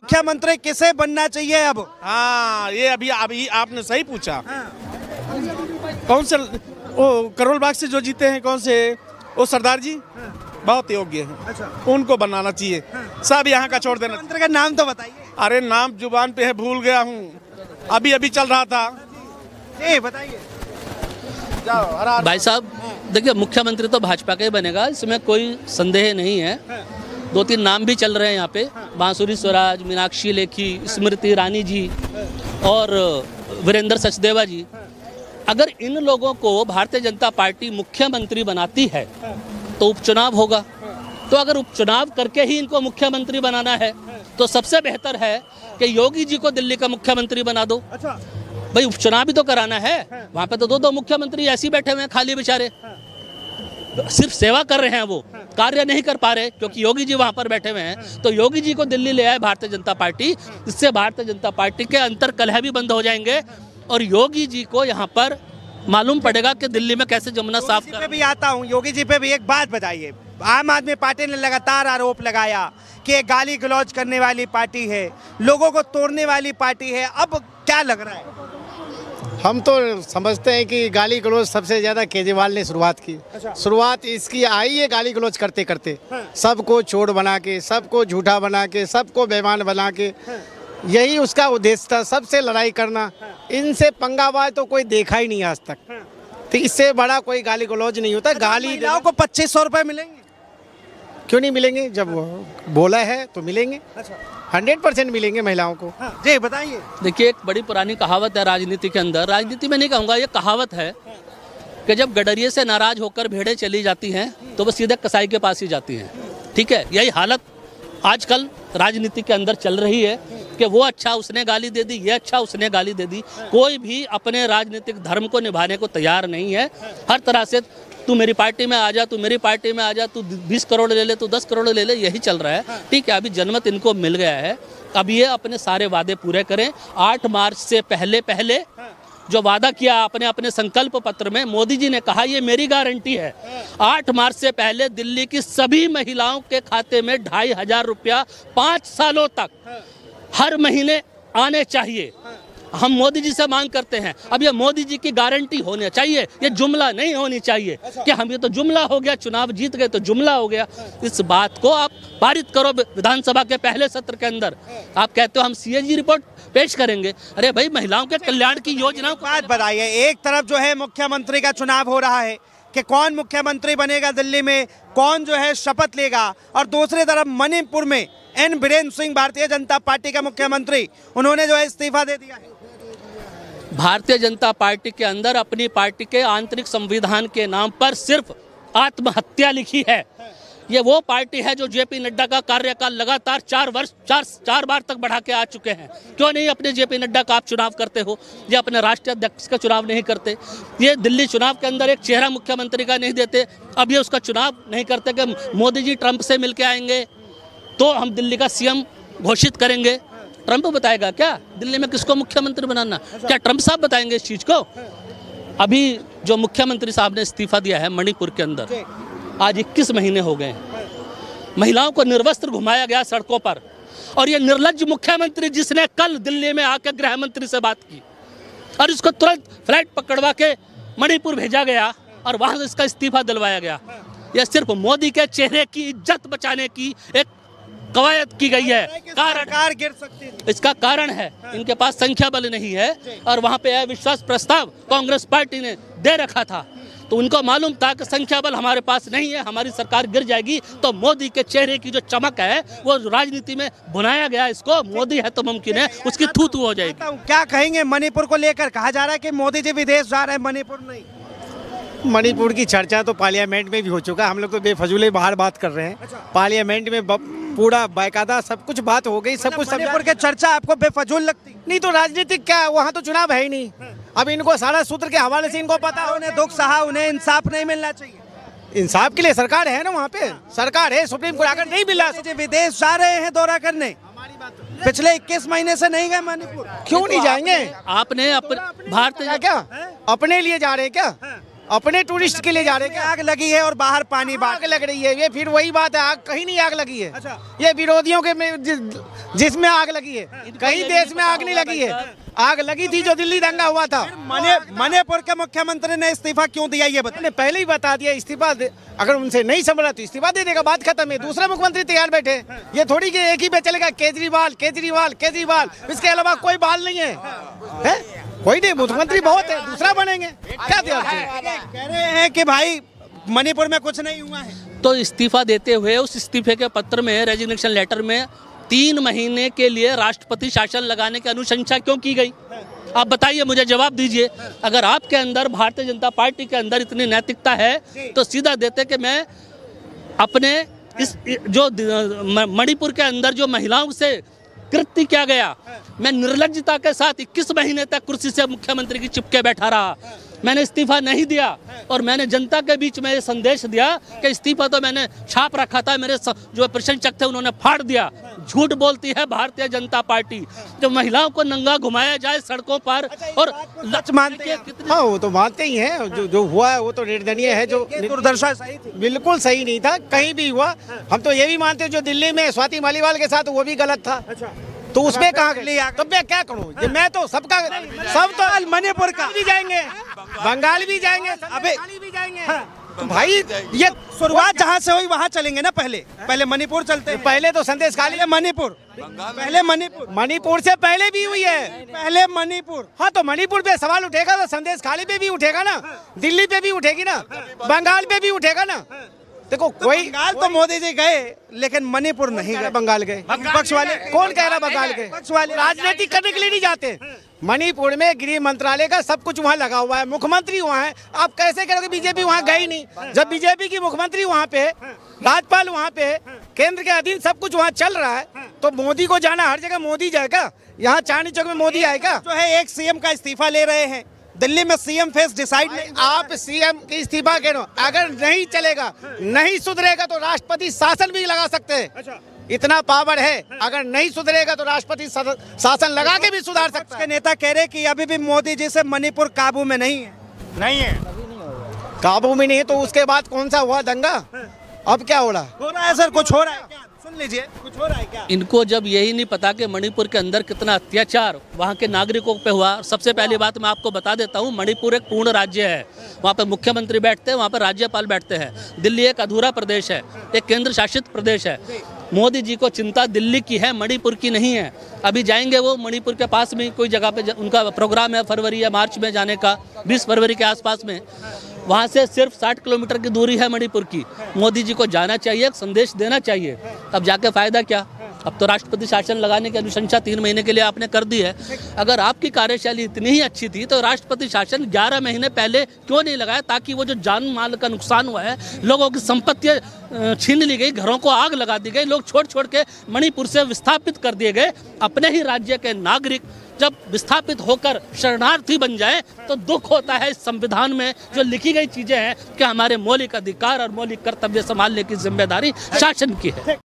मुख्यमंत्री किसे बनना चाहिए अब? हाँ, ये अभी आपने सही पूछा। कौन से वो करोल बाग से जो जीते हैं, कौन से वो सरदार जी बहुत योग्य हैं। अच्छा। उनको बनाना चाहिए। सब यहाँ का छोड़ देना। मुख्यमंत्री का नाम तो बताइए। अरे नाम जुबान पे है, भूल गया हूँ, अभी चल रहा था। जी बताइए। भाई साहब देखिए, मुख्यमंत्री तो भाजपा का ही बनेगा, इसमें कोई संदेह नहीं है। 2-3 नाम भी चल रहे हैं यहाँ पे, बांसुरी स्वराज, मीनाक्षी लेखी, स्मृति ईरानी जी और वीरेंद्र सचदेवा जी। अगर इन लोगों को भारतीय जनता पार्टी मुख्यमंत्री बनाती है तो उपचुनाव होगा। तो अगर उपचुनाव करके ही इनको मुख्यमंत्री बनाना है तो सबसे बेहतर है कि योगी जी को दिल्ली का मुख्यमंत्री बना दो। अच्छा। भाई उपचुनाव भी तो कराना है, वहाँ पे तो 2-2 मुख्यमंत्री ऐसे ही बैठे हुए हैं खाली बेचारे, सिर्फ सेवा कर रहे हैं, वो कार्य नहीं कर पा रहे क्योंकि योगी जी वहाँ पर बैठे हुए हैं। तो योगी जी को दिल्ली ले आए भारतीय जनता पार्टी, इससे भारतीय जनता पार्टी के अंतर कलह भी बंद हो जाएंगे और योगी जी को यहाँ पर मालूम पड़ेगा कि दिल्ली में कैसे जमुना साफ योगी जी पे भी आता हूँ। योगी जी पे भी एक बात बताइए, आम आदमी पार्टी ने लगातार आरोप लगाया कि ये गाली गलौज करने वाली पार्टी है, लोगों को तोड़ने वाली पार्टी है। अब क्या लग रहा है? हम तो समझते हैं कि गाली गलौज सबसे ज़्यादा केजरीवाल ने शुरुआत की। अच्छा। शुरुआत इसकी आई है गाली गलौज करते करते, सबको चोर बना के, सबको झूठा बना के, सबको बेईमान बना के, यही उसका उद्देश्य था, सबसे लड़ाई करना। इनसे पंगाबाज तो कोई देखा ही नहीं आज तक, तो इससे बड़ा कोई गाली गलौज नहीं होता। गाली महिलाओं को 2500 रुपए मिलेंगे? क्यों नहीं मिलेंगे? जब वो बोला है तो मिलेंगे। अच्छा। 100% मिलेंगे महिलाओं को। जी बताइए। देखिए, एक बड़ी पुरानी कहावत है राजनीति के अंदर, राजनीति में नहीं कहूँगा, ये कहावत है कि जब गडरिये से नाराज होकर भेड़ें चली जाती हैं तो वो सीधे कसाई के पास ही जाती हैं। ठीक है, यही हालत आजकल राजनीति के अंदर चल रही है कि वो अच्छा उसने गाली दे दी, ये अच्छा उसने गाली दे दी। कोई भी अपने राजनीतिक धर्म को निभाने को तैयार नहीं है। हर तरह से तू मेरी पार्टी में आ जा, तू मेरी पार्टी में आ जा, तू 20 करोड़ ले ले, तू 10 करोड़ ले ले, यही चल रहा है। ठीक है, अभी जनमत इनको मिल गया है, अब ये अपने सारे वादे पूरे करें। 8 मार्च से पहले जो वादा किया आपने अपने संकल्प पत्र में, मोदी जी ने कहा ये मेरी गारंटी है, 8 मार्च से पहले दिल्ली की सभी महिलाओं के खाते में 2500 रुपया 5 सालों तक हर महीने आने चाहिए। हम मोदी जी से मांग करते हैं, अब ये मोदी जी की गारंटी होनी चाहिए, ये जुमला नहीं होनी चाहिए कि हम ये तो जुमला हो गया, चुनाव जीत गए तो जुमला हो गया। इस बात को आप पारित करो विधानसभा के पहले सत्र के अंदर। आप कहते हो हम सीएजी रिपोर्ट पेश करेंगे, अरे भाई महिलाओं के कल्याण की योजनाओं को बात बताइए। एक तरफ जो है मुख्यमंत्री का चुनाव हो रहा है कि कौन मुख्यमंत्री बनेगा दिल्ली में, कौन जो है शपथ लेगा, और दूसरी तरफ मणिपुर में एन बीरेन सिंह भारतीय जनता पार्टी का मुख्यमंत्री, उन्होंने जो है इस्तीफा दे दिया है। भारतीय जनता पार्टी के अंदर अपनी पार्टी के आंतरिक संविधान के नाम पर सिर्फ आत्महत्या लिखी है। ये वो पार्टी है जो जेपी नड्डा का कार्यकाल लगातार 4 बार तक बढ़ा के आ चुके हैं। क्यों नहीं अपने जेपी नड्डा का आप चुनाव करते हो, या अपने राष्ट्रीय अध्यक्ष का चुनाव नहीं करते? ये दिल्ली चुनाव के अंदर एक चेहरा मुख्यमंत्री का नहीं देते, अब ये उसका चुनाव नहीं करते कि मोदी जी ट्रंप से मिल के आएंगे तो हम दिल्ली का सीएम घोषित करेंगे। ट्रंप बताएगा क्या दिल्ली में किसको मुख्यमंत्री बनाना? क्या ट्रंप साहब बताएंगे इस चीज़ को? अभी जो मुख्यमंत्री साहब ने इस्तीफा दिया है मणिपुर के अंदर, आज 21 महीने हो गए हैं, महिलाओं को निर्वस्त्र घुमाया गया सड़कों पर, और ये निर्लज्ज मुख्यमंत्री जिसने कल दिल्ली में आकर गृह मंत्री से बात की और इसको तुरंत फ्लाइट पकड़वा के मणिपुर भेजा गया और वहां से इसका इस्तीफा दिलवाया गया। यह सिर्फ मोदी के चेहरे की इज्जत बचाने की एक कवायद की गई है। सरकार गिर सकती है, इसका कारण है इनके पास संख्या बल नहीं है, और वहां पे अविश्वास प्रस्ताव कांग्रेस पार्टी ने दे रखा था, तो उनको मालूम था कि संख्या बल हमारे पास नहीं है, हमारी सरकार गिर जाएगी, तो मोदी के चेहरे की जो चमक है वो राजनीति में भुनाया गया। इसको मोदी है तो मुमकिन है उसकी थू हो जाएगी। क्या कहेंगे मणिपुर को लेकर? कहा जा रहा है कि मोदी जी विदेश जा रहे हैं, मणिपुर नहीं। मणिपुर की चर्चा तो पार्लियामेंट में भी हो चुका, हम लोग तो बेफजूले बाहर बात कर रहे हैं। पार्लियामेंट में पूरा बाकायदा सब कुछ बात हो गई, सब कुछ। मणिपुर की चर्चा आपको बेफजूल लगती? नहीं तो राजनीतिक क्या, वहाँ तो चुनाव है ही नहीं। अब इनको सारा सूत्र के हवाले से इनको पता है, उन्हें दुख सहा, उन्हें इंसाफ नहीं मिलना चाहिए। इंसाफ के लिए सरकार है ना, वहाँ पे सरकार है, सुप्रीम कोर्ट आकर नहीं मिला। विदेश जा रहे हैं दौरा करने, पिछले 21 महीने से नहीं गए मणिपुर। क्यों नहीं जाएंगे? आपने भारतीय क्या अपने लिए जा रहे हैं क्या? अपने टूरिस्ट के लिए जा रहे हैं? आग लगी है और बाहर पानी आग लग रही है, ये फिर वही बात है, आग कहीं नहीं आग लगी है। अच्छा। ये विरोधियों के जिसमें आग लगी है। कहीं देश में आग नहीं लगी है, आग लगी थी जो दिल्ली दंगा हुआ था। मणिपुर के मुख्यमंत्री ने इस्तीफा क्यों दिया ये बताइए। मैंने पहले ही बता दिया, इस्तीफा अगर उनसे नहीं संभला तो इस्तीफा दे देगा, बात खत्म है। दूसरा मुख्यमंत्री तैयार बैठे, ये थोड़ी कि एक ही पे चलेगा केजरीवाल केजरीवाल केजरीवाल, इसके अलावा कोई बाल नहीं है, कोई नहीं, मुख्यमंत्री बहुत है, दूसरा बनेंगे। क्या कह रहे हैं कि भाई मणिपुर में कुछ नहीं हुआ है, तो इस्तीफा देते हुए उस इस्तीफे के पत्र में, रेजिग्नेशन लेटर में 3 महीने के लिए राष्ट्रपति शासन लगाने की अनुशंसा क्यों की गई? आप बताइए, मुझे जवाब दीजिए। अगर आपके अंदर, भारतीय जनता पार्टी के अंदर इतनी नैतिकता है तो सीधा देते कि मैं अपने इस जो मणिपुर के अंदर जो महिलाओं से कृत्य किया गया, मैं निर्लज्जता के साथ 21 महीने तक कुर्सी से मुख्यमंत्री की चिपके बैठा रहा, मैंने इस्तीफा नहीं दिया और मैंने जनता के बीच में ये संदेश दिया कि इस्तीफा तो मैंने छाप रखा था, मेरे जो प्रशंसक थे उन्होंने फाड़ दिया। झूठ बोलती है भारतीय जनता पार्टी। जो महिलाओं को नंगा घुमाया जाए सड़कों पर और सच मानते हैं। हाँ, वो तो मानते ही हैं, जो हुआ है वो तो निर्दयनीय है। जो दुर्दशा सही थी, बिल्कुल सही नहीं था, कहीं भी हुआ। हम तो ये भी मानते हैं जो दिल्ली में स्वाति मालीवाल के साथ वो भी गलत था। तो उसमें कहाँ तब मैं क्या करूँ? मैं तो सबका, सब तो मणिपुर का भी जाएंगे, बंगाल भी जाएंगे, अबे भी जाएंगे। तो भाई ये शुरुआत जहाँ से हुई वहाँ चलेंगे ना, पहले मणिपुर चलते हैं। पहले तो संदेश खाली है मणिपुर, पहले मणिपुर से पहले भी हुई है, पहले मणिपुर। हाँ, तो मणिपुर पे सवाल उठेगा तो संदेश खाली पे भी उठेगा ना, दिल्ली पे भी उठेगी ना, बंगाल पे भी उठेगा ना। देखो कोई बंगाल तो मोदी जी गए लेकिन मणिपुर नहीं गए। बंगाल गए, विपक्ष वाले कौन कह रहा बंगाल गए? विपक्ष वाले राजनीति करने के लिए नहीं जाते। मणिपुर में गृह मंत्रालय का सब कुछ वहाँ लगा हुआ है, मुख्यमंत्री वहाँ है। आप कैसे करोगे बीजेपी वहाँ गई नहीं? जब बीजेपी की मुख्यमंत्री वहाँ पे, राज्यपाल वहाँ पे, केंद्र के अधीन सब कुछ वहाँ चल रहा है, तो मोदी को जाना हर जगह मोदी जाएगा, यहाँ चांदनी चौक में मोदी आएगा। जो है एक सीएम का इस्तीफा ले रहे हैं, दिल्ली में सीएम फेस डिसाइड नहीं। आप सीएम की इस्तीफा कह रहे हो, अगर नहीं चलेगा, नहीं सुधरेगा तो राष्ट्रपति शासन भी लगा सकते हैं। इतना पावर है, अगर नहीं सुधरेगा तो राष्ट्रपति शासन लगा के भी सुधार सकते हैं। नेता कह रहे कि अभी भी मोदी जी से मणिपुर काबू में नहीं है, काबू में नहीं है। तो उसके बाद कौन सा हुआ दंगा? अब क्या हो रहा है सर? कुछ हो रहा है क्या? सुन लीजिए, कुछ हो रहा है क्या? इनको जब यही नहीं पता कि मणिपुर के अंदर कितना अत्याचार वहाँ के नागरिकों पे हुआ। सबसे पहली बात मैं आपको बता देता हूँ, मणिपुर एक पूर्ण राज्य है, वहाँ पे मुख्यमंत्री बैठते हैं, वहाँ पे राज्यपाल बैठते हैं। दिल्ली एक अधूरा प्रदेश है, एक केंद्र शासित प्रदेश है। मोदी जी को चिंता दिल्ली की है, मणिपुर की नहीं है। अभी जाएंगे वो मणिपुर के पास में कोई जगह पे उनका प्रोग्राम है फरवरी या मार्च में जाने का, 20 फरवरी के आसपास में। वहाँ से सिर्फ 60 किलोमीटर की दूरी है मणिपुर की। मोदी जी को जाना चाहिए, एक संदेश देना चाहिए। अब जाके फ़ायदा क्या? अब तो राष्ट्रपति शासन लगाने की अनुशंसा 3 महीने के लिए आपने कर दी है। अगर आपकी कार्यशैली इतनी ही अच्छी थी तो राष्ट्रपति शासन 11 महीने पहले क्यों नहीं लगाया, ताकि वो जो जान माल का नुकसान हुआ है, लोगों की संपत्तियाँ छीन ली गई, घरों को आग लगा दी गई, लोग छोड़ के मणिपुर से विस्थापित कर दिए गए। अपने ही राज्य के नागरिक जब विस्थापित होकर शरणार्थी बन जाए तो दुख होता है। इस संविधान में जो लिखी गई चीज़ें हैं कि हमारे मौलिक अधिकार और मौलिक कर्तव्य संभालने की जिम्मेदारी शासन की है।